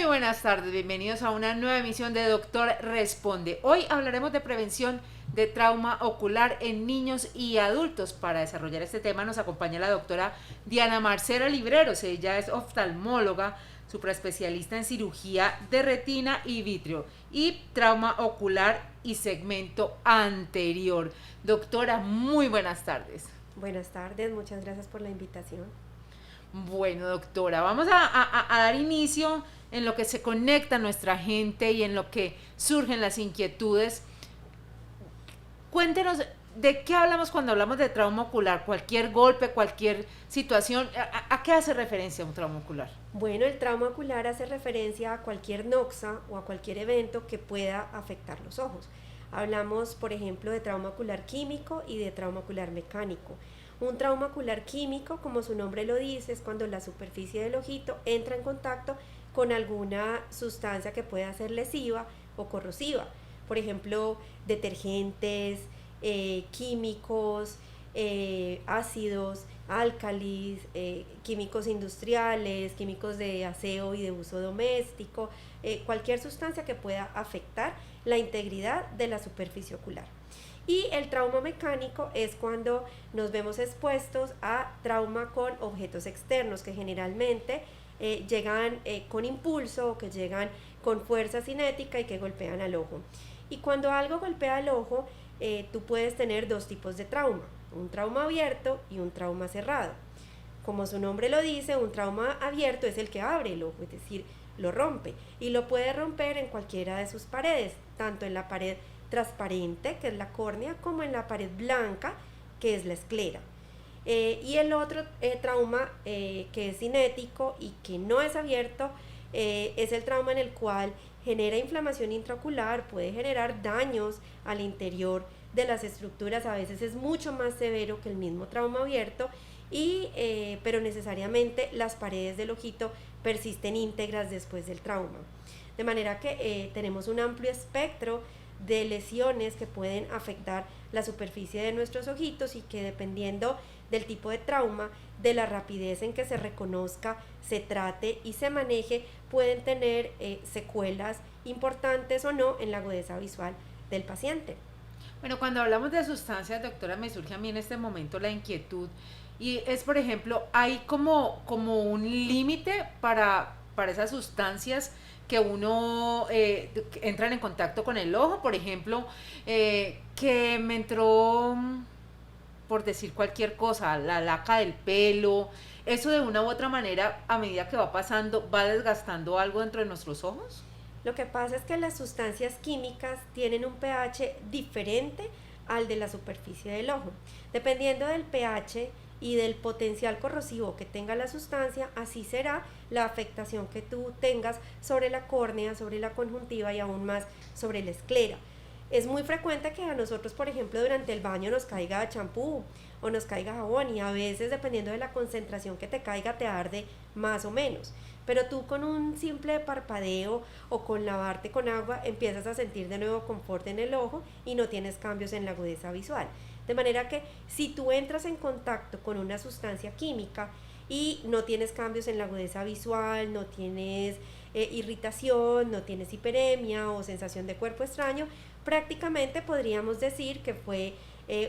buenas tardes, bienvenidos a una nueva emisión de Doctor Responde. Hoy hablaremos de prevención de trauma ocular en niños y adultos. Para desarrollar este tema nos acompaña la doctora Diana Marcela Libreros. Ella es oftalmóloga, supraespecialista en cirugía de retina y vitrio y trauma ocular y segmento anterior. Doctora, muy buenas tardes. Buenas tardes, muchas gracias por la invitación. Bueno, doctora, vamos a dar inicio en lo que se conecta nuestra gente y en lo que surgen las inquietudes. Cuéntenos, ¿de qué hablamos cuando hablamos de trauma ocular? Cualquier golpe, cualquier situación, ¿a qué hace referencia un trauma ocular? Bueno, el trauma ocular hace referencia a cualquier noxa o a cualquier evento que pueda afectar los ojos. Hablamos, por ejemplo, de trauma ocular químico y de trauma ocular mecánico. Un trauma ocular químico, como su nombre lo dice, es cuando la superficie del ojito entra en contacto con alguna sustancia que pueda ser lesiva o corrosiva. Por ejemplo, detergentes, químicos, ácidos, álcalis, químicos industriales, químicos de aseo y de uso doméstico, cualquier sustancia que pueda afectar la integridad de la superficie ocular. Y el trauma mecánico es cuando nos vemos expuestos a trauma con objetos externos que generalmente llegan con impulso o que llegan con fuerza cinética y que golpean al ojo. Y cuando algo golpea al ojo, tú puedes tener dos tipos de trauma, un trauma abierto y un trauma cerrado. Como su nombre lo dice, un trauma abierto es el que abre el ojo, es decir, lo rompe y lo puede romper en cualquiera de sus paredes, tanto en la pared transparente, que es la córnea, como en la pared blanca, que es la esclera. Y el otro trauma que es cinético y que no es abierto es el trauma en el cual genera inflamación intraocular, puede generar daños al interior de las estructuras, a veces es mucho más severo que el mismo trauma abierto, pero necesariamente las paredes del ojito persisten íntegras después del trauma. De manera que tenemos un amplio espectro de lesiones que pueden afectar la superficie de nuestros ojitos y que dependiendo del tipo de trauma, de la rapidez en que se reconozca, se trate y se maneje, pueden tener secuelas importantes o no en la agudeza visual del paciente. Bueno, cuando hablamos de sustancias, doctora, me surge a mí en este momento la inquietud y es, por ejemplo, hay como un límite para esas sustancias que uno entran en contacto con el ojo, por ejemplo, que me entró, por decir cualquier cosa, la laca del pelo, eso de una u otra manera, a medida que va pasando, va desgastando algo dentro de nuestros ojos. Lo que pasa es que las sustancias químicas tienen un pH diferente al de la superficie del ojo. Dependiendo del pH y del potencial corrosivo que tenga la sustancia, así será la afectación que tú tengas sobre la córnea, sobre la conjuntiva y aún más sobre la esclera. Es muy frecuente que a nosotros, por ejemplo, durante el baño nos caiga champú o nos caiga jabón y a veces, dependiendo de la concentración que te caiga, te arde más o menos. Pero tú con un simple parpadeo o con lavarte con agua empiezas a sentir de nuevo confort en el ojo y no tienes cambios en la agudeza visual. De manera que si tú entras en contacto con una sustancia química y no tienes cambios en la agudeza visual, no tienes irritación, no tienes hiperemia o sensación de cuerpo extraño, prácticamente podríamos decir que fue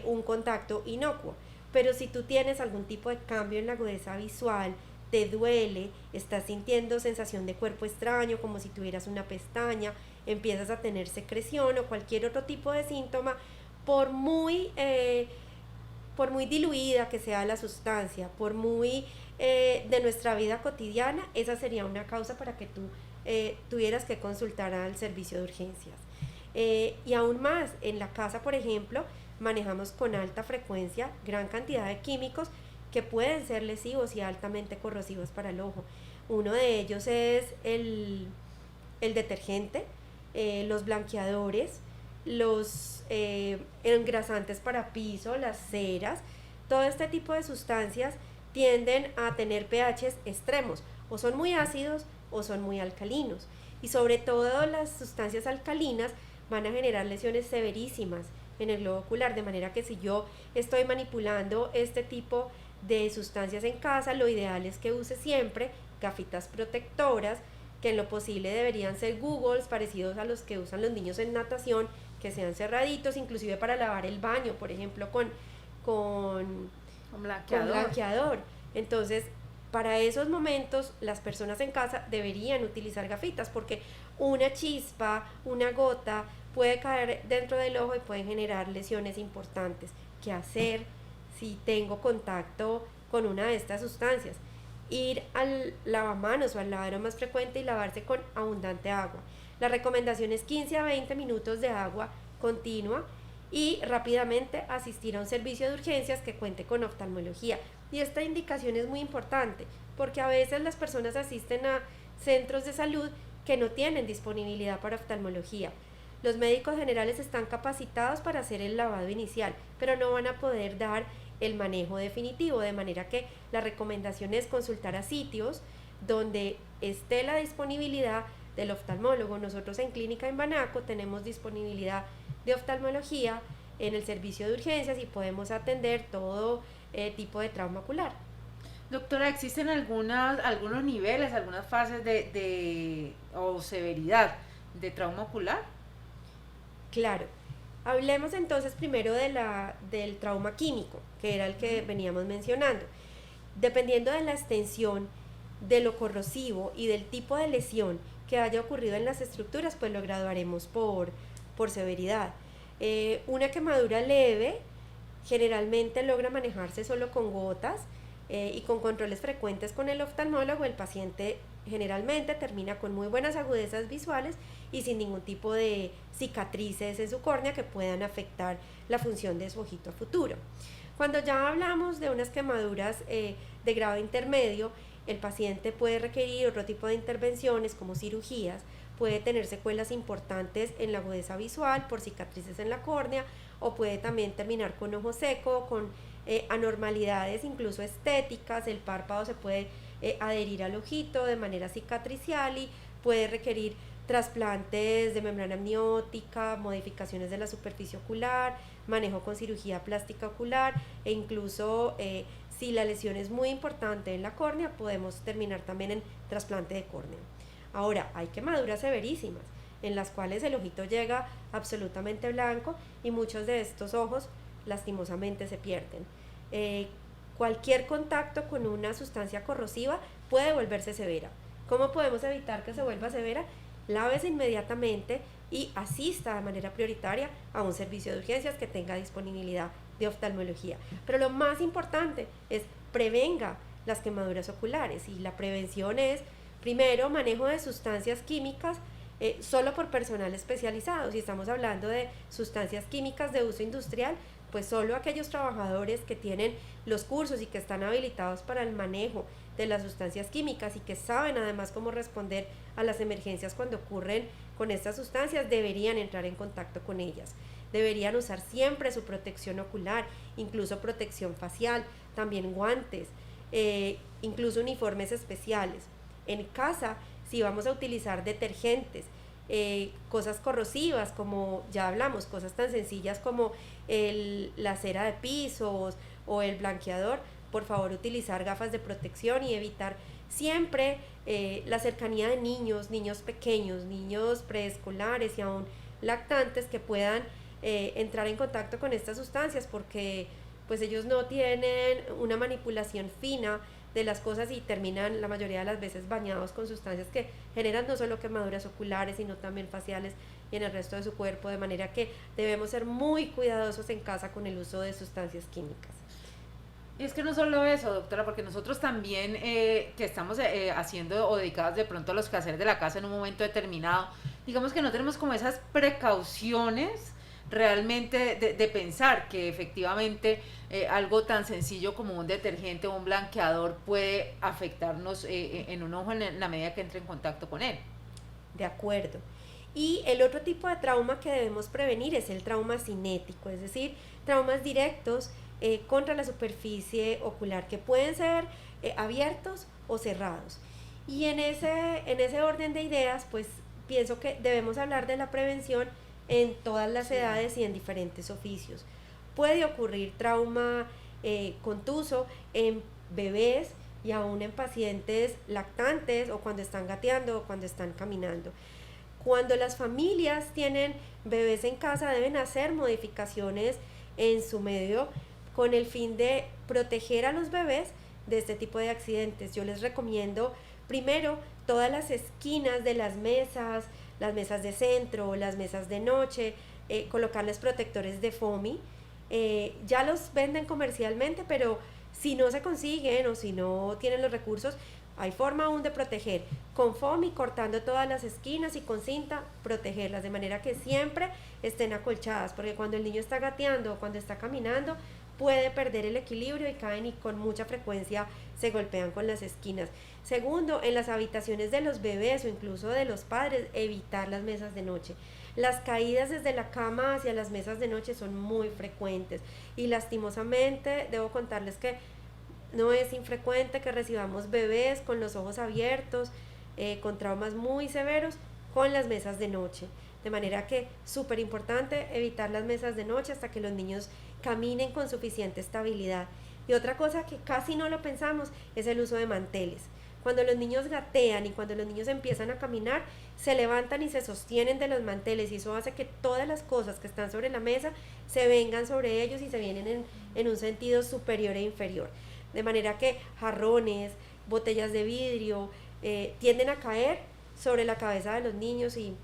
un contacto inocuo. Pero si tú tienes algún tipo de cambio en la agudeza visual, te duele, estás sintiendo sensación de cuerpo extraño, como si tuvieras una pestaña, empiezas a tener secreción o cualquier otro tipo de síntoma, por muy diluida que sea la sustancia, por muy de nuestra vida cotidiana, esa sería una causa para que tú tuvieras que consultar al servicio de urgencias. Y aún más, en la casa, por ejemplo, manejamos con alta frecuencia gran cantidad de químicos que pueden ser lesivos y altamente corrosivos para el ojo. Uno de ellos es el detergente, los blanqueadores, los engrasantes para piso, las ceras. Todo este tipo de sustancias tienden a tener pHs extremos, o son muy ácidos o son muy alcalinos. Y sobre todo las sustancias alcalinas van a generar lesiones severísimas en el globo ocular, de manera que si yo estoy manipulando este tipo de sustancias en casa, lo ideal es que use siempre gafitas protectoras que en lo posible deberían ser Googles parecidos a los que usan los niños en natación, que sean cerraditos, inclusive para lavar el baño, por ejemplo, con, Un con blanqueador. blanqueador. Entonces, para esos momentos, las personas en casa deberían utilizar gafitas, porque una chispa, una gota puede caer dentro del ojo y pueden generar lesiones importantes. ¿Qué hacer si tengo contacto con una de estas sustancias? Ir al lavamanos o al lavadero más frecuente y lavarse con abundante agua. La recomendación es 15 a 20 minutos de agua continua y rápidamente asistir a un servicio de urgencias que cuente con oftalmología. Y esta indicación es muy importante porque a veces las personas asisten a centros de salud que no tienen disponibilidad para oftalmología. Los médicos generales están capacitados para hacer el lavado inicial, pero no van a poder dar el manejo definitivo, de manera que la recomendación es consultar a sitios donde esté la disponibilidad del oftalmólogo. Nosotros en Clínica en Banaco tenemos disponibilidad de oftalmología en el servicio de urgencias y podemos atender todo tipo de trauma ocular. Doctora, ¿existen algunos niveles, algunas fases o severidad de trauma ocular? Claro. Hablemos entonces primero del trauma químico, que era el que veníamos mencionando. Dependiendo de la extensión, de lo corrosivo y del tipo de lesión que haya ocurrido en las estructuras, pues lo graduaremos por severidad. Una quemadura leve generalmente logra manejarse solo con gotas y con controles frecuentes con el oftalmólogo. El paciente generalmente termina con muy buenas agudezas visuales y sin ningún tipo de cicatrices en su córnea que puedan afectar la función de su ojito a futuro. Cuando ya hablamos de unas quemaduras de grado intermedio, el paciente puede requerir otro tipo de intervenciones como cirugías, puede tener secuelas importantes en la agudeza visual por cicatrices en la córnea o puede también terminar con ojo seco, con anormalidades incluso estéticas. El párpado se puede adherir al ojito de manera cicatricial y puede requerir trasplantes de membrana amniótica, modificaciones de la superficie ocular, manejo con cirugía plástica ocular e incluso si la lesión es muy importante en la córnea, podemos terminar también en trasplante de córnea. Ahora, hay quemaduras severísimas en las cuales el ojito llega absolutamente blanco y muchos de estos ojos lastimosamente se pierden. Cualquier contacto con una sustancia corrosiva puede volverse severa. ¿Cómo podemos evitar que se vuelva severa? Lávese inmediatamente y asista de manera prioritaria a un servicio de urgencias que tenga disponibilidad de oftalmología. Pero lo más importante es prevenga las quemaduras oculares y la prevención es, primero, manejo de sustancias químicas solo por personal especializado. Si estamos hablando de sustancias químicas de uso industrial, pues solo aquellos trabajadores que tienen los cursos y que están habilitados para el manejo de las sustancias químicas y que saben además cómo responder a las emergencias cuando ocurren con estas sustancias deberían entrar en contacto con ellas. Deberían usar siempre su protección ocular, incluso protección facial, también guantes, incluso uniformes especiales. En casa, si vamos a utilizar detergentes, cosas corrosivas como ya hablamos, cosas tan sencillas como la cera de pisos o el blanqueador, por favor utilizar gafas de protección y evitar siempre la cercanía de niños pequeños, niños preescolares y aún lactantes que puedan entrar en contacto con estas sustancias porque pues ellos no tienen una manipulación fina de las cosas y terminan la mayoría de las veces bañados con sustancias que generan no solo quemaduras oculares sino también faciales y en el resto de su cuerpo, de manera que debemos ser muy cuidadosos en casa con el uso de sustancias químicas. Y es que no solo eso, doctora, porque nosotros también que estamos haciendo o dedicados de pronto a los quehaceres de la casa en un momento determinado, digamos que no tenemos como esas precauciones realmente de pensar que efectivamente algo tan sencillo como un detergente o un blanqueador puede afectarnos en un ojo en la medida que entre en contacto con él. De acuerdo. Y el otro tipo de trauma que debemos prevenir es el trauma cinético, es decir, traumas directos contra la superficie ocular que pueden ser abiertos o cerrados. Y en ese orden de ideas, pues pienso que debemos hablar de la prevención en todas las edades y en diferentes oficios. Puede ocurrir trauma contuso en bebés y aún en pacientes lactantes o cuando están gateando o cuando están caminando. Cuando las familias tienen bebés en casa deben hacer modificaciones en su medio con el fin de proteger a los bebés de este tipo de accidentes. Yo les recomiendo primero todas las esquinas de las mesas de centro, las mesas de noche, colocarles protectores de FOMI. Ya los venden comercialmente, pero si no se consiguen o si no tienen los recursos, hay forma aún de proteger con FOMI, cortando todas las esquinas y con cinta protegerlas de manera que siempre estén acolchadas, porque cuando el niño está gateando o cuando está caminando puede perder el equilibrio y caen y con mucha frecuencia se golpean con las esquinas. Segundo, en las habitaciones de los bebés o incluso de los padres, evitar las mesas de noche. Las caídas desde la cama hacia las mesas de noche son muy frecuentes y lastimosamente debo contarles que no es infrecuente que recibamos bebés con los ojos abiertos, con traumas muy severos, con las mesas de noche. De manera que súper importante evitar las mesas de noche hasta que los niños caminen con suficiente estabilidad. Y otra cosa que casi no lo pensamos es el uso de manteles. Cuando los niños gatean y cuando los niños empiezan a caminar, se levantan y se sostienen de los manteles y eso hace que todas las cosas que están sobre la mesa se vengan sobre ellos y se vienen en un sentido superior e inferior. De manera que jarrones, botellas de vidrio tienden a caer sobre la cabeza de los niños y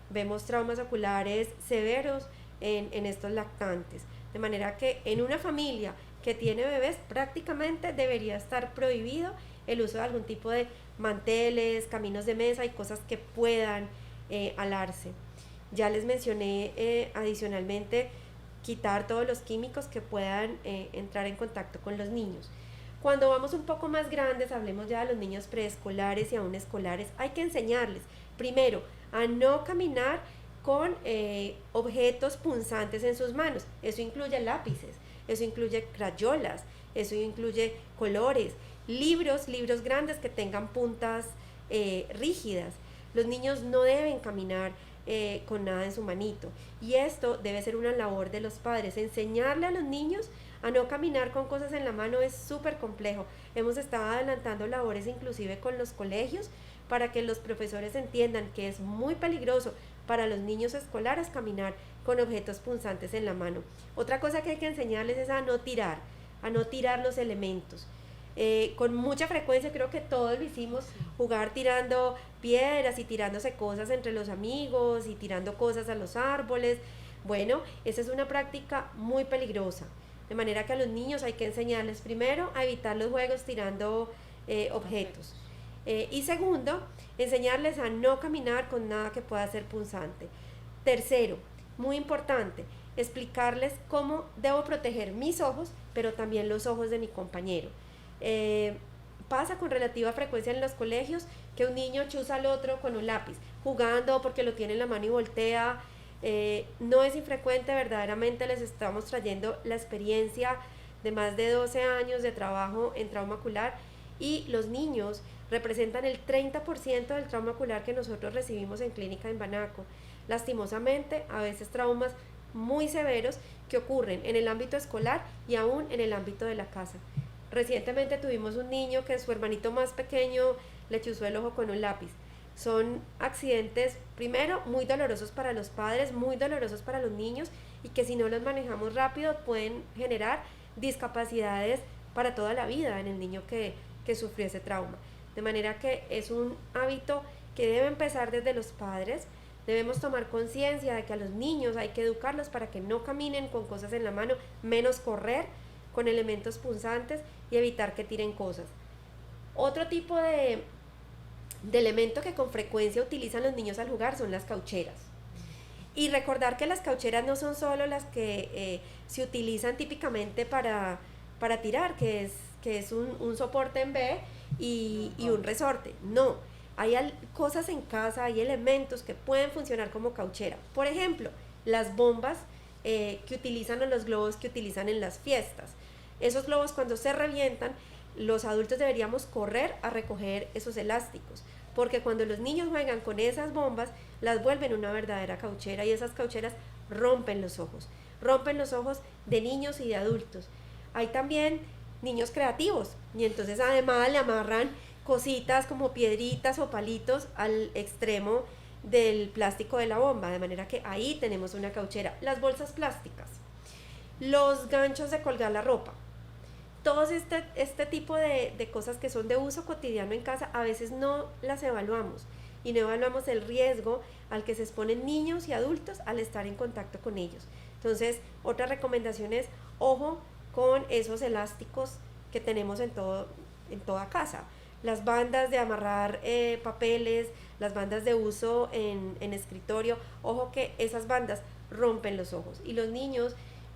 vemos traumas oculares severos en estos lactantes. De manera que en una familia que tiene bebés prácticamente debería estar prohibido el uso de algún tipo de manteles, caminos de mesa y cosas que puedan alarse. Ya les mencioné adicionalmente quitar todos los químicos que puedan entrar en contacto con los niños. Cuando vamos un poco más grandes, hablemos ya de los niños preescolares y aún escolares, hay que enseñarles primero a no caminar con objetos punzantes en sus manos. Eso incluye lápices, eso incluye crayolas, eso incluye colores, libros grandes que tengan puntas rígidas. Los niños no deben caminar con nada en su manito y esto debe ser una labor de los padres. Enseñarle a los niños a no caminar con cosas en la mano es súper complejo. Hemos estado adelantando labores inclusive con los colegios para que los profesores entiendan que es muy peligroso para los niños escolares caminar con objetos punzantes en la mano. Otra cosa que hay que enseñarles es a no tirar los elementos. Con mucha frecuencia creo que todos lo hicimos, jugar tirando piedras y tirándose cosas entre los amigos y tirando cosas a los árboles. Bueno, esa es una práctica muy peligrosa. De manera que a los niños hay que enseñarles primero a evitar los juegos tirando objetos. Y segundo, enseñarles a no caminar con nada que pueda ser punzante. Tercero, muy importante, explicarles cómo debo proteger mis ojos, pero también los ojos de mi compañero. Pasa con relativa frecuencia en los colegios que un niño chuza al otro con un lápiz, jugando porque lo tiene en la mano y voltea. No es infrecuente, verdaderamente les estamos trayendo la experiencia de más de 12 años de trabajo en trauma ocular y los niños representan el 30% del trauma ocular que nosotros recibimos en clínica en Banaco. Lastimosamente, a veces traumas muy severos que ocurren en el ámbito escolar y aún en el ámbito de la casa. Recientemente tuvimos un niño que su hermanito más pequeño le chuzó el ojo con un lápiz. Son accidentes, primero, muy dolorosos para los padres, muy dolorosos para los niños y que si no los manejamos rápido pueden generar discapacidades para toda la vida en el niño que sufrió ese trauma. De manera que es un hábito que debe empezar desde los padres. Debemos tomar conciencia de que a los niños hay que educarlos para que no caminen con cosas en la mano, menos correr con elementos punzantes y evitar que tiren cosas. Otro tipo de elemento que con frecuencia utilizan los niños al jugar son las caucheras. Y recordar que las caucheras no son solo las que se utilizan típicamente para tirar, que es un soporte en B y un resorte. No, hay cosas en casa, hay elementos que pueden funcionar como cauchera. Por ejemplo, las bombas que utilizan o los globos que utilizan en las fiestas. Esos globos cuando se revientan, los adultos deberíamos correr a recoger esos elásticos, porque cuando los niños juegan con esas bombas, las vuelven una verdadera cauchera y esas caucheras rompen los ojos de niños y de adultos. Hay también niños creativos y entonces además le amarran cositas como piedritas o palitos al extremo del plástico de la bomba, de manera que ahí tenemos una cauchera. Las bolsas plásticas, los ganchos de colgar la ropa, todos este tipo de cosas que son de uso cotidiano en casa, a veces no las evaluamos y no evaluamos el riesgo al que se exponen niños y adultos al estar en contacto con ellos. Entonces, otra recomendación es, ojo con esos elásticos que tenemos en toda casa. Las bandas de amarrar papeles, las bandas de uso en escritorio, ojo que esas bandas rompen los ojos. Y los niños,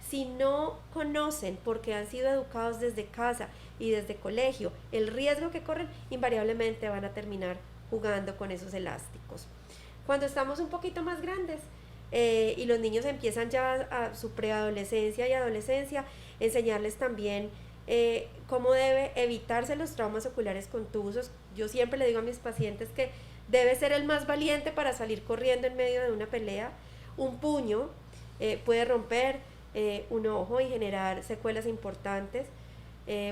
si no conocen, porque han sido educados desde casa y desde colegio, el riesgo que corren, invariablemente van a terminar jugando con esos elásticos. Cuando estamos un poquito más grandes y los niños empiezan ya a su preadolescencia y adolescencia, enseñarles también cómo debe evitarse los traumas oculares contusos. Yo siempre le digo a mis pacientes que debe ser el más valiente para salir corriendo en medio de una pelea. Un puño puede romper un ojo y generar secuelas importantes.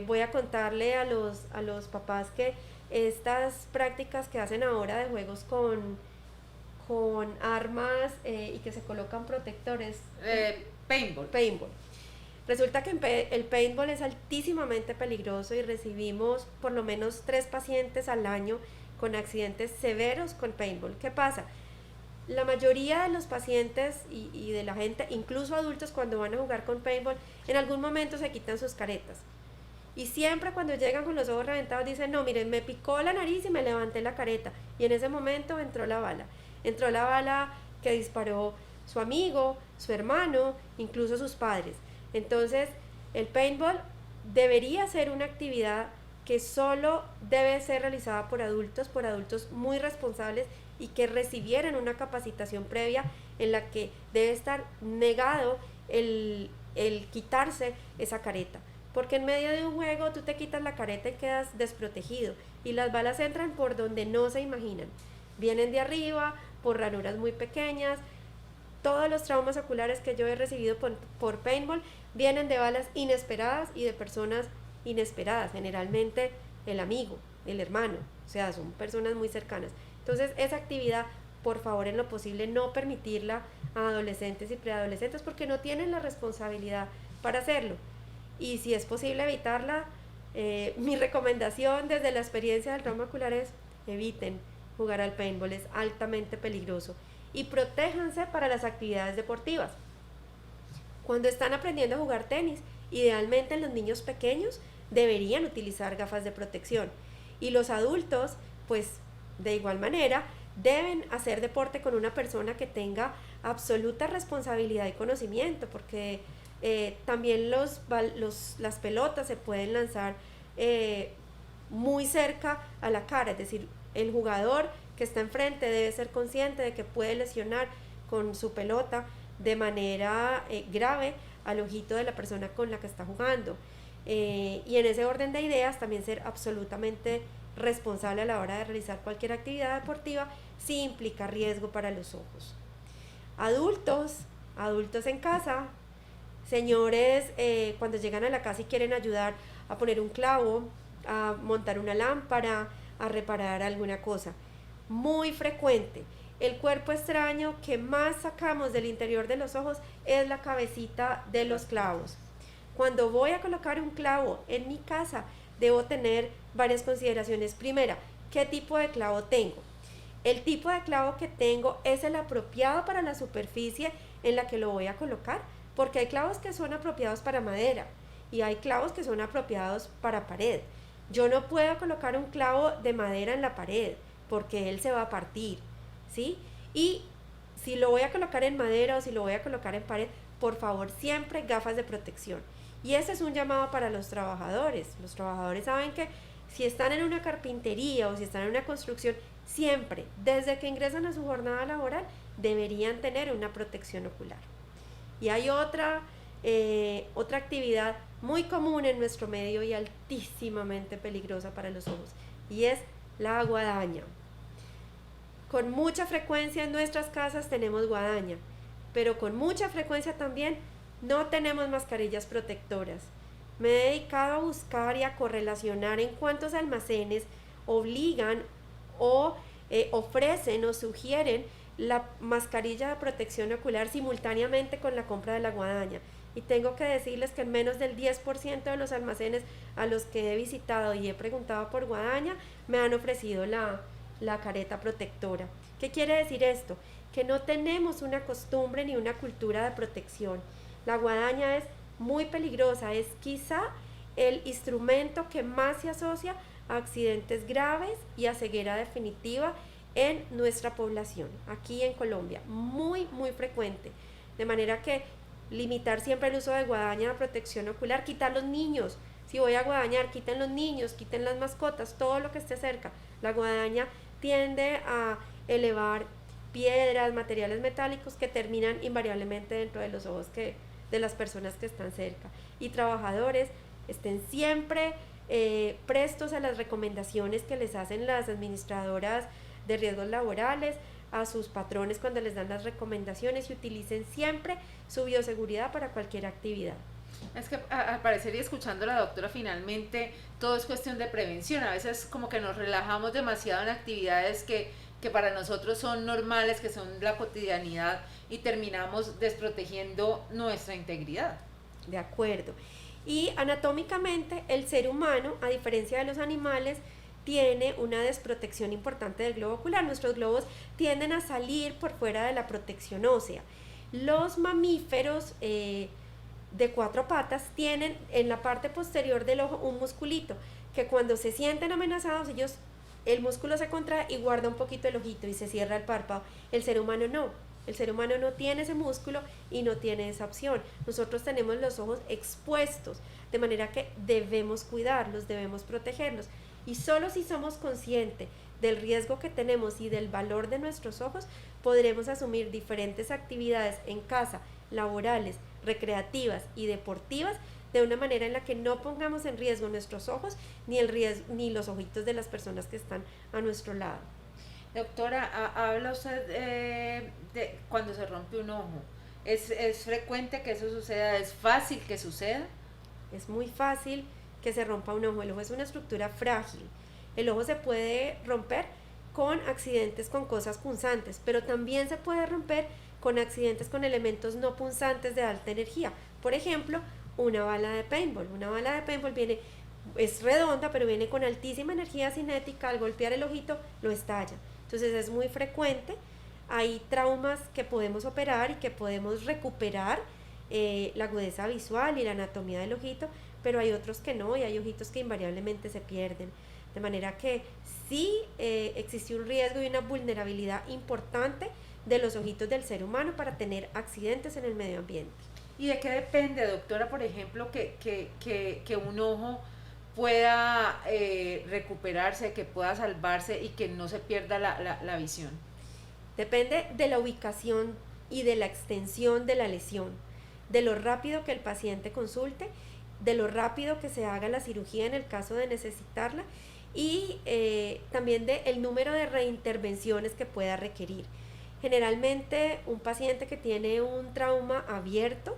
Voy a contarle a los papás que estas prácticas que hacen ahora de juegos con armas y que se colocan protectores. Paintball. Resulta que el paintball es altísimamente peligroso y recibimos por lo menos 3 pacientes al año con accidentes severos con paintball. ¿Qué pasa? La mayoría de los pacientes y de la gente, incluso adultos, cuando van a jugar con paintball, en algún momento se quitan sus caretas. Y siempre cuando llegan con los ojos reventados dicen, no, miren, me picó la nariz y me levanté la careta. Y en ese momento entró la bala. Entró la bala que disparó su amigo, su hermano, incluso sus padres. Entonces, el paintball debería ser una actividad que solo debe ser realizada por adultos muy responsables y que recibieran una capacitación previa en la que debe estar negado el quitarse esa careta. Porque en medio de un juego tú te quitas la careta y quedas desprotegido y las balas entran por donde no se imaginan. Vienen de arriba, por ranuras muy pequeñas. Todos los traumas oculares que yo he recibido por paintball vienen de balas inesperadas y de personas inesperadas, generalmente el amigo, el hermano, o sea, son personas muy cercanas. Entonces, esa actividad, por favor, en lo posible, no permitirla a adolescentes y preadolescentes porque no tienen la responsabilidad para hacerlo. Y si es posible evitarla, mi recomendación desde la experiencia del trauma ocular es eviten jugar al paintball, es altamente peligroso. Y protéjanse para las actividades deportivas. Cuando están aprendiendo a jugar tenis, idealmente los niños pequeños deberían utilizar gafas de protección. Y los adultos, pues de igual manera, deben hacer deporte con una persona que tenga absoluta responsabilidad y conocimiento, porque también las pelotas se pueden lanzar muy cerca a la cara, es decir, el jugador que está enfrente debe ser consciente de que puede lesionar con su pelota de manera grave al ojito de la persona con la que está jugando. Y en ese orden de ideas también ser absolutamente responsable a la hora de realizar cualquier actividad deportiva si implica riesgo para los ojos. Adultos en casa, señores, cuando llegan a la casa y quieren ayudar a poner un clavo, a montar una lámpara, a reparar alguna cosa. Muy frecuente. El cuerpo extraño que más sacamos del interior de los ojos es la cabecita de los clavos. Cuando voy a colocar un clavo en mi casa, debo tener varias consideraciones. Primera, ¿qué tipo de clavo tengo? El tipo de clavo que tengo es el apropiado para la superficie en la que lo voy a colocar, porque hay clavos que son apropiados para madera y hay clavos que son apropiados para pared. Yo no puedo colocar un clavo de madera en la pared porque él se va a partir, ¿sí? Y si lo voy a colocar en madera o si lo voy a colocar en pared, por favor, siempre gafas de protección. Y ese es un llamado para los trabajadores. Los trabajadores saben que si están en una carpintería o si están en una construcción, siempre, desde que ingresan a su jornada laboral, deberían tener una protección ocular. Y hay otra actividad muy común en nuestro medio y altísimamente peligrosa para los ojos, y es la guadaña. Con mucha frecuencia en nuestras casas tenemos guadaña, pero con mucha frecuencia también no tenemos mascarillas protectoras. Me he dedicado a buscar y a correlacionar en cuántos almacenes obligan o ofrecen o sugieren la mascarilla de protección ocular simultáneamente con la compra de la guadaña. Y tengo que decirles que en menos del 10% de los almacenes a los que he visitado y he preguntado por guadaña me han ofrecido la careta protectora. ¿Qué quiere decir esto? Que no tenemos una costumbre ni una cultura de protección. La guadaña es muy peligrosa, es quizá el instrumento que más se asocia a accidentes graves y a ceguera definitiva en nuestra población, aquí en Colombia, muy, muy frecuente. De manera que limitar siempre el uso de guadaña de protección ocular, quitar los niños. Si voy a guadañar, quiten los niños, quiten las mascotas, todo lo que esté cerca. La guadaña tiende a elevar piedras, materiales metálicos que terminan invariablemente dentro de los ojos de las personas que están cerca. Y trabajadores, estén siempre prestos a las recomendaciones que les hacen las administradoras de riesgos laborales, a sus patrones cuando les dan las recomendaciones, y utilicen siempre su bioseguridad para cualquier actividad. Es que al parecer, y escuchando a la doctora, finalmente todo es cuestión de prevención. A veces como que nos relajamos demasiado en actividades que para nosotros son normales, que son la cotidianidad, y terminamos desprotegiendo nuestra integridad. De acuerdo. Y anatómicamente el ser humano, a diferencia de los animales, tiene una desprotección importante del globo ocular. Nuestros globos tienden a salir por fuera de la protección ósea. Los mamíferos de cuatro patas tienen en la parte posterior del ojo un musculito que cuando se sienten amenazados, el músculo se contrae y guarda un poquito el ojito y se cierra el párpado. El ser humano no. El ser humano no tiene ese músculo y no tiene esa opción. Nosotros tenemos los ojos expuestos, de manera que debemos cuidarlos, debemos protegerlos. Y solo si somos conscientes del riesgo que tenemos y del valor de nuestros ojos, podremos asumir diferentes actividades en casa, laborales, recreativas y deportivas, de una manera en la que no pongamos en riesgo nuestros ojos ni los ojitos de las personas que están a nuestro lado. Doctora, habla usted de cuando se rompe un ojo. ¿Es frecuente que eso suceda? ¿Es fácil que suceda? Es muy fácil que se rompa un ojo. El ojo es una estructura frágil. El ojo se puede romper con accidentes con cosas punzantes, pero también se puede romper con accidentes con elementos no punzantes de alta energía. Por ejemplo, una bala de paintball. Una bala de paintball es redonda, pero viene con altísima energía cinética. Al golpear el ojito, lo estalla. Entonces es muy frecuente. Hay traumas que podemos operar y que podemos recuperar la agudeza visual y la anatomía del ojito, pero hay otros que no, y hay ojitos que invariablemente se pierden. De manera que sí existe un riesgo y una vulnerabilidad importante de los ojitos del ser humano para tener accidentes en el medio ambiente. ¿Y de qué depende, doctora, por ejemplo, que un ojo pueda recuperarse, que pueda salvarse y que no se pierda la visión? Depende de la ubicación y de la extensión de la lesión, de lo rápido que el paciente consulte, de lo rápido que se haga la cirugía en el caso de necesitarla, y también del número de reintervenciones que pueda requerir. Generalmente un paciente que tiene un trauma abierto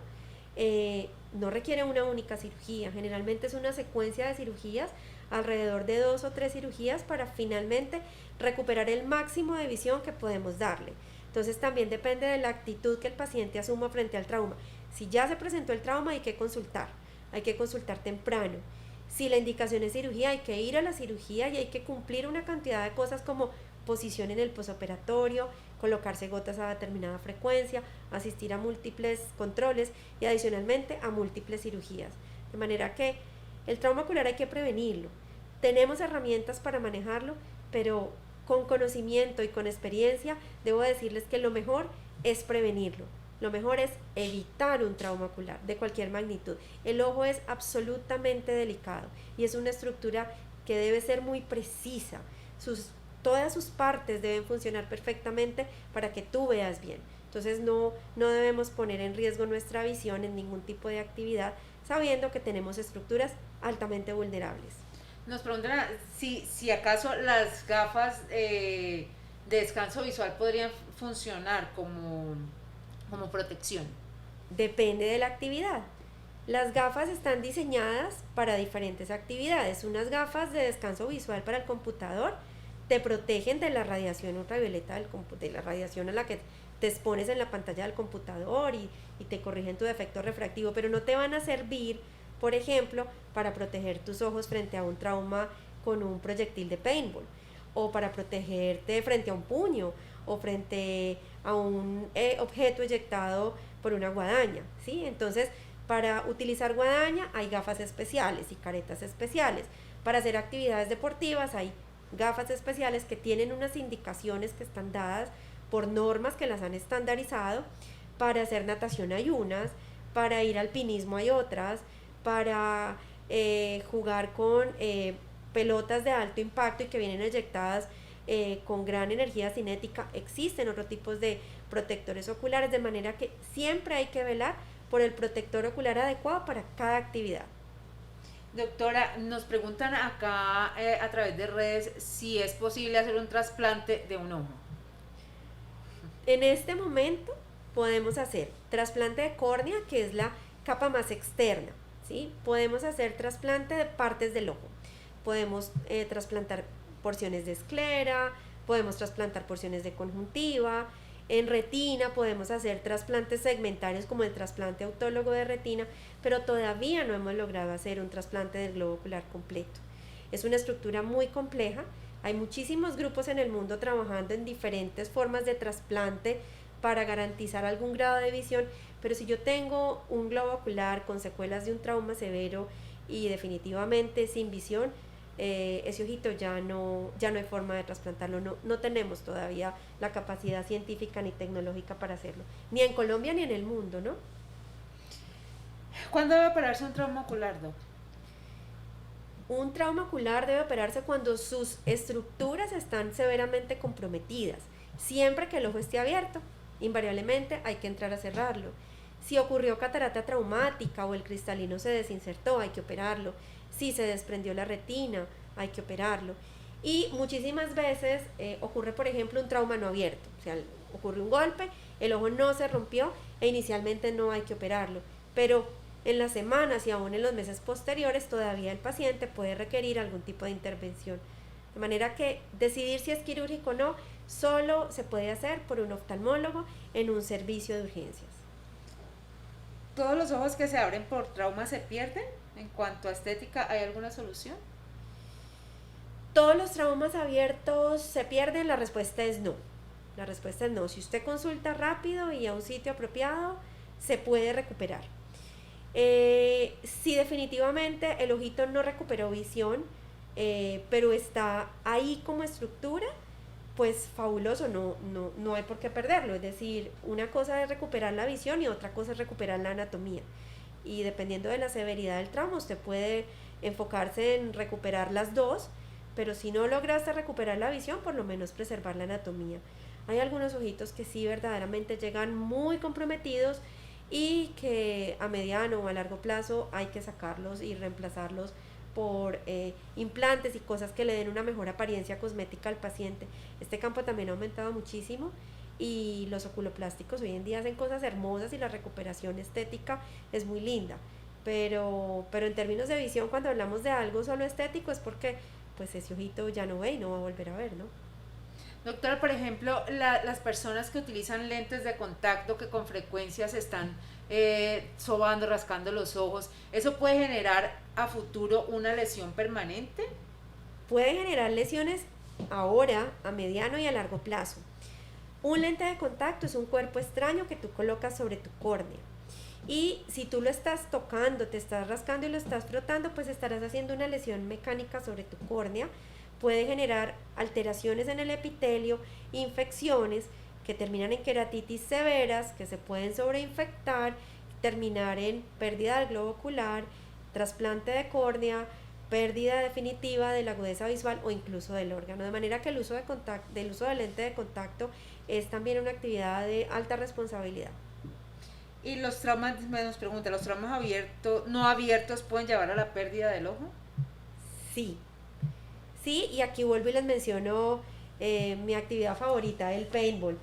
no requiere una única cirugía, generalmente es una secuencia de cirugías, alrededor de 2 o 3 cirugías, para finalmente recuperar el máximo de visión que podemos darle. Entonces también depende de la actitud que el paciente asuma frente al trauma. Si ya se presentó el trauma, hay que consultar temprano. Si la indicación es cirugía, hay que ir a la cirugía y hay que cumplir una cantidad de cosas como posición en el posoperatorio, colocarse gotas a determinada frecuencia, asistir a múltiples controles y adicionalmente a múltiples cirugías. De manera que el trauma ocular hay que prevenirlo. Tenemos herramientas para manejarlo, pero con conocimiento y con experiencia debo decirles que lo mejor es prevenirlo. Lo mejor es evitar un trauma ocular de cualquier magnitud. El ojo es absolutamente delicado y es una estructura que debe ser muy precisa. Todas sus partes deben funcionar perfectamente para que tú veas bien. Entonces no debemos poner en riesgo nuestra visión en ningún tipo de actividad, sabiendo que tenemos estructuras altamente vulnerables. Nos preguntan si acaso las gafas de descanso visual podrían funcionar como protección. Depende de la actividad. Las gafas están diseñadas para diferentes actividades. Unas gafas de descanso visual para el computador te protegen de la radiación ultravioleta de la radiación a la que te expones en la pantalla del computador y te corrigen tu defecto refractivo, pero no te van a servir, por ejemplo, para proteger tus ojos frente a un trauma con un proyectil de paintball, o para protegerte frente a un puño, o frente a un objeto eyectado por una guadaña, ¿sí? Entonces, para utilizar guadaña hay gafas especiales y caretas especiales. Para hacer actividades deportivas hay gafas especiales que tienen unas indicaciones que están dadas por normas que las han estandarizado. Para hacer natación hay unas, para ir al alpinismo hay otras, para jugar con pelotas de alto impacto y que vienen eyectadas con gran energía cinética, existen otros tipos de protectores oculares, de manera que siempre hay que velar por el protector ocular adecuado para cada actividad. Doctora, nos preguntan acá a través de redes si es posible hacer un trasplante de un ojo. En este momento podemos hacer trasplante de córnea, que es la capa más externa, ¿sí? Podemos hacer trasplante de partes del ojo. Podemos trasplantar porciones de esclera, podemos trasplantar porciones de conjuntiva. En retina podemos hacer trasplantes segmentarios como el trasplante autólogo de retina, pero todavía no hemos logrado hacer un trasplante del globo ocular completo. Es una estructura muy compleja. Hay muchísimos grupos en el mundo trabajando en diferentes formas de trasplante para garantizar algún grado de visión, pero si yo tengo un globo ocular con secuelas de un trauma severo y definitivamente sin visión, ese ojito ya no hay forma de trasplantarlo. No tenemos todavía la capacidad científica ni tecnológica para hacerlo, ni en Colombia ni en el mundo, ¿no? ¿Cuándo debe operarse un trauma ocular, doc? Un trauma ocular debe operarse cuando sus estructuras están severamente comprometidas. Siempre que el ojo esté abierto, invariablemente hay que entrar a cerrarlo. Si ocurrió catarata traumática o el cristalino se desinsertó, hay que operarlo. Si se desprendió la retina, hay que operarlo. Y muchísimas veces ocurre, por ejemplo, un trauma no abierto. O sea, ocurre un golpe, el ojo no se rompió e inicialmente no hay que operarlo. Pero en las semanas y aún en los meses posteriores todavía el paciente puede requerir algún tipo de intervención. De manera que decidir si es quirúrgico o no solo se puede hacer por un oftalmólogo en un servicio de urgencias. ¿Todos los ojos que se abren por trauma se pierden? En cuanto a estética, ¿hay alguna solución? ¿Todos los traumas abiertos se pierden? La respuesta es no. La respuesta es no. Si usted consulta rápido y a un sitio apropiado, se puede recuperar. Si definitivamente el ojito no recuperó visión, pero está ahí como estructura, pues fabuloso, no hay por qué perderlo. Es decir, una cosa es recuperar la visión y otra cosa es recuperar la anatomía. Y dependiendo de la severidad del trauma, usted puede enfocarse en recuperar las dos, pero si no lograste recuperar la visión, por lo menos preservar la anatomía. Hay algunos ojitos que sí verdaderamente llegan muy comprometidos y que a mediano o a largo plazo hay que sacarlos y reemplazarlos por implantes y cosas que le den una mejor apariencia cosmética al paciente. Este campo también ha aumentado muchísimo y los oculoplásticos hoy en día hacen cosas hermosas y la recuperación estética es muy linda, pero en términos de visión, cuando hablamos de algo solo estético es porque pues ese ojito ya no ve y no va a volver a ver, ¿no? Doctora, por ejemplo, las personas que utilizan lentes de contacto que con frecuencia se están sobando, rascando los ojos, ¿eso puede generar a futuro una lesión permanente? Puede generar lesiones ahora, a mediano y a largo plazo. Un lente de contacto es un cuerpo extraño que tú colocas sobre tu córnea. Y si tú lo estás tocando, te estás rascando y lo estás frotando, pues estarás haciendo una lesión mecánica sobre tu córnea. Puede generar alteraciones en el epitelio, infecciones que terminan en queratitis severas, que se pueden sobreinfectar, terminar en pérdida del globo ocular, trasplante de córnea, pérdida definitiva de la agudeza visual o incluso del órgano. De manera que el uso de lente de contacto es también una actividad de alta responsabilidad. Y los traumas, nos pregunta, ¿los traumas no abiertos pueden llevar a la pérdida del ojo? Sí, y aquí vuelvo y les menciono mi actividad favorita, el paintball.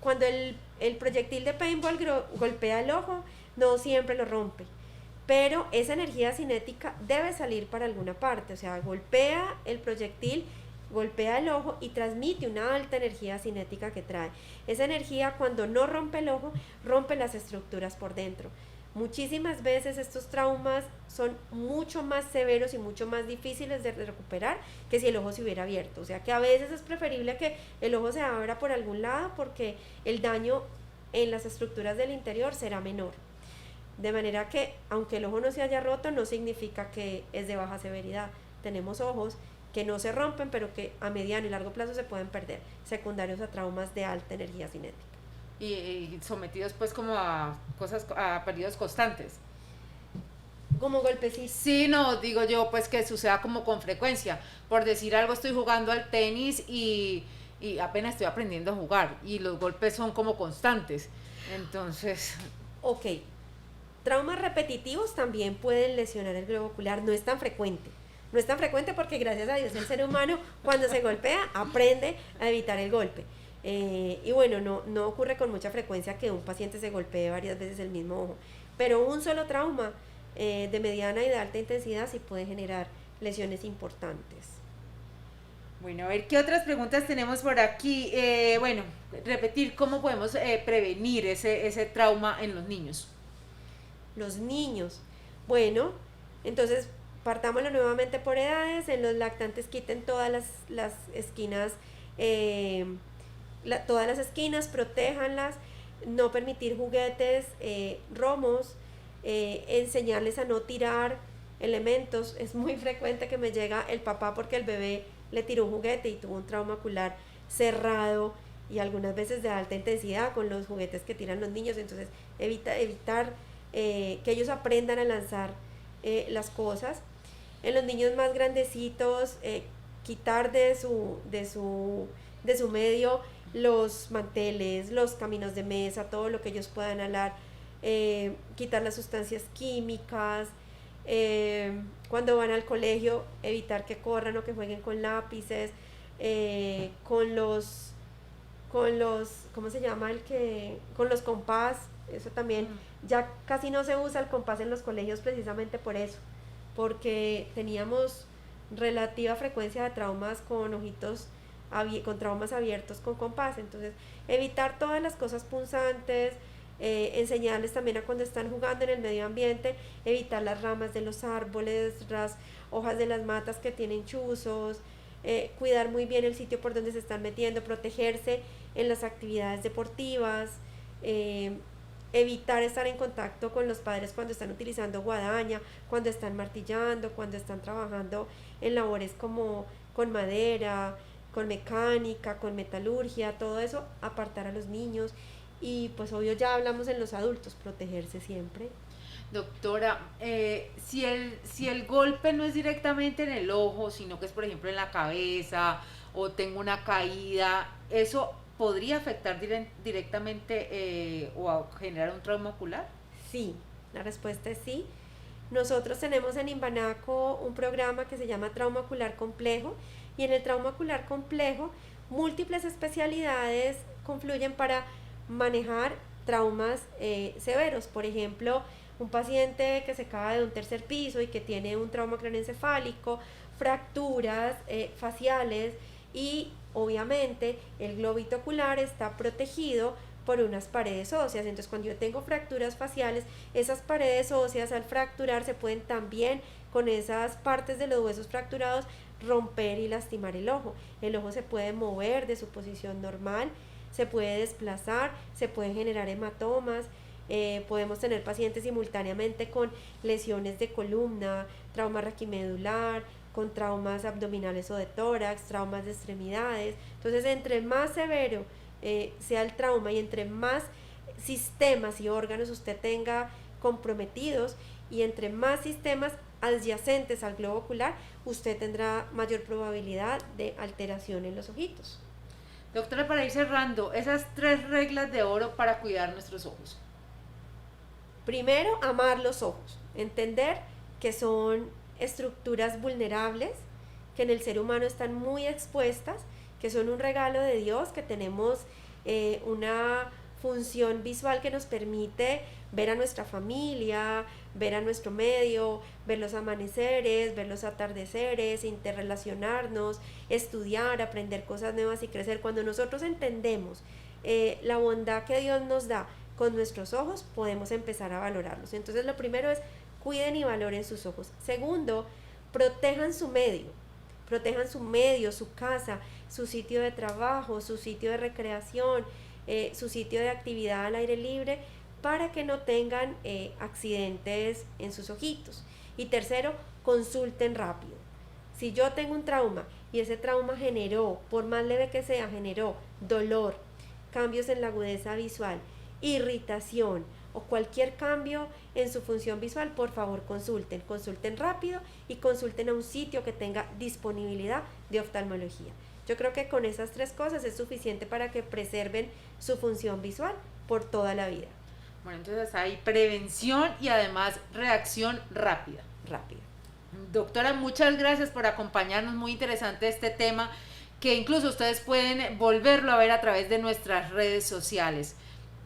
Cuando el proyectil de paintball golpea el ojo, no siempre lo rompe, pero esa energía cinética debe salir para alguna parte, o sea, golpea el proyectil, golpea el ojo y transmite una alta energía cinética que trae. Esa energía, cuando no rompe el ojo, rompe las estructuras por dentro. Muchísimas veces estos traumas son mucho más severos y mucho más difíciles de recuperar que si el ojo se hubiera abierto. O sea que a veces es preferible que el ojo se abra por algún lado porque el daño en las estructuras del interior será menor. De manera que, aunque el ojo no se haya roto, no significa que es de baja severidad. Tenemos ojos que no se rompen, pero que a mediano y largo plazo se pueden perder, secundarios a traumas de alta energía cinética. Y sometidos pues como a cosas, a periodos constantes. Como golpecitos. Sí, no, digo yo pues que suceda como con frecuencia. Por decir algo, estoy jugando al tenis y apenas estoy aprendiendo a jugar y los golpes son como constantes. Entonces, Ok, traumas repetitivos también pueden lesionar el globo ocular, no es tan frecuente. No es tan frecuente porque gracias a Dios el ser humano cuando se golpea aprende a evitar el golpe. Y bueno, no ocurre con mucha frecuencia que un paciente se golpee varias veces el mismo ojo, pero un solo trauma de mediana y de alta intensidad sí puede generar lesiones importantes. bueno, a ver qué otras preguntas tenemos por aquí. Bueno, repetir cómo podemos prevenir ese trauma en los niños. Los niños, bueno, entonces partámoslo nuevamente por edades. En los lactantes quiten todas las esquinas, todas las esquinas, protéjanlas, no permitir juguetes romos, enseñarles a no tirar elementos. Es muy frecuente que me llega el papá porque el bebé le tiró un juguete y tuvo un trauma ocular cerrado y algunas veces de alta intensidad con los juguetes que tiran los niños. Entonces evitar que ellos aprendan a lanzar las cosas. En los niños más grandecitos, quitar de su medio los manteles, los caminos de mesa, todo lo que ellos puedan alar, quitar las sustancias químicas. Cuando van al colegio, evitar que corran o que jueguen con lápices, con los, ¿cómo se llama? Con los compás. Eso también, ya casi no se usa el compás en los colegios precisamente por eso, porque teníamos relativa frecuencia de traumas con ojitos, con traumas abiertos con compás. Entonces, evitar todas las cosas punzantes, enseñarles también a cuando están jugando en el medio ambiente, evitar las ramas de los árboles, las hojas de las matas que tienen chuzos, cuidar muy bien el sitio por donde se están metiendo, protegerse en las actividades deportivas, evitar estar en contacto con los padres cuando están utilizando guadaña, cuando están martillando, cuando están trabajando en labores como con madera, con mecánica, con metalurgia, todo eso, apartar a los niños. Y pues obvio ya hablamos en los adultos, protegerse siempre. Doctora, si el golpe no es directamente en el ojo, sino que es por ejemplo en la cabeza o tengo una caída, ¿eso podría afectar directamente o a generar un trauma ocular? Sí, la respuesta es sí. Nosotros tenemos en Imbanaco un programa que se llama Trauma Ocular Complejo, y en el trauma ocular complejo múltiples especialidades confluyen para manejar traumas severos. Por ejemplo, un paciente que se cae de un tercer piso y que tiene un trauma craneoencefálico, fracturas faciales, y obviamente el globito ocular está protegido por unas paredes óseas. Entonces, cuando yo tengo fracturas faciales, esas paredes óseas al fracturar se pueden también, con esas partes de los huesos fracturados, romper y lastimar el ojo. El ojo se puede mover de su posición normal, se puede desplazar, se pueden generar hematomas. Podemos tener pacientes simultáneamente con lesiones de columna, trauma raquimedular, con traumas abdominales o de tórax, traumas de extremidades. Entonces, entre más severo sea el trauma y entre más sistemas y órganos usted tenga comprometidos, y entre más sistemas adyacentes al globo ocular, usted tendrá mayor probabilidad de alteración en los ojitos. Doctora, para ir cerrando, esas 3 reglas de oro para cuidar nuestros ojos. Primero, amar los ojos, entender que son estructuras vulnerables, que en el ser humano están muy expuestas, que son un regalo de Dios, que tenemos una función visual que nos permite ver a nuestra familia, ver a nuestro medio, ver los amaneceres, ver los atardeceres, interrelacionarnos, estudiar, aprender cosas nuevas y crecer. Cuando nosotros entendemos la bondad que Dios nos da con nuestros ojos, podemos empezar a valorarlos. Entonces lo primero es cuiden y valoren sus ojos. Segundo, protejan su medio, su casa, su sitio de trabajo, su sitio de recreación, su sitio de actividad al aire libre, para que no tengan accidentes en sus ojitos. Y tercero, consulten rápido. Si yo tengo un trauma y ese trauma generó, por más leve que sea, generó dolor, cambios en la agudeza visual, irritación o cualquier cambio en su función visual, por favor consulten rápido y consulten a un sitio que tenga disponibilidad de oftalmología. Yo creo que con esas 3 cosas es suficiente para que preserven su función visual por toda la vida. Bueno, entonces hay prevención y además reacción rápida. Doctora, muchas gracias por acompañarnos, muy interesante este tema, que incluso ustedes pueden volverlo a ver a través de nuestras redes sociales.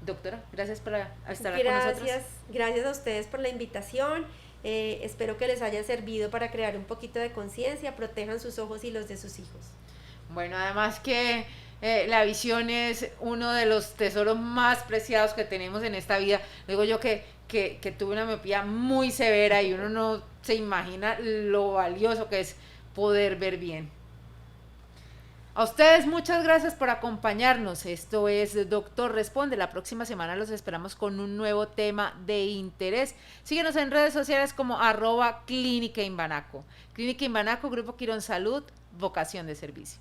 Doctora, gracias por estar con nosotros. Gracias a ustedes por la invitación. Espero que les haya servido para crear un poquito de conciencia. Protejan sus ojos y los de sus hijos. Bueno, además que la visión es uno de los tesoros más preciados que tenemos en esta vida. Digo yo que tuve una miopía muy severa y uno no se imagina lo valioso que es poder ver bien. A ustedes muchas gracias por acompañarnos. Esto es Doctor Responde. La próxima semana los esperamos con un nuevo tema de interés. Síguenos en redes sociales como @Clínica Imbanaco. Clínica Imbanaco, Grupo Quirón Salud, vocación de servicio.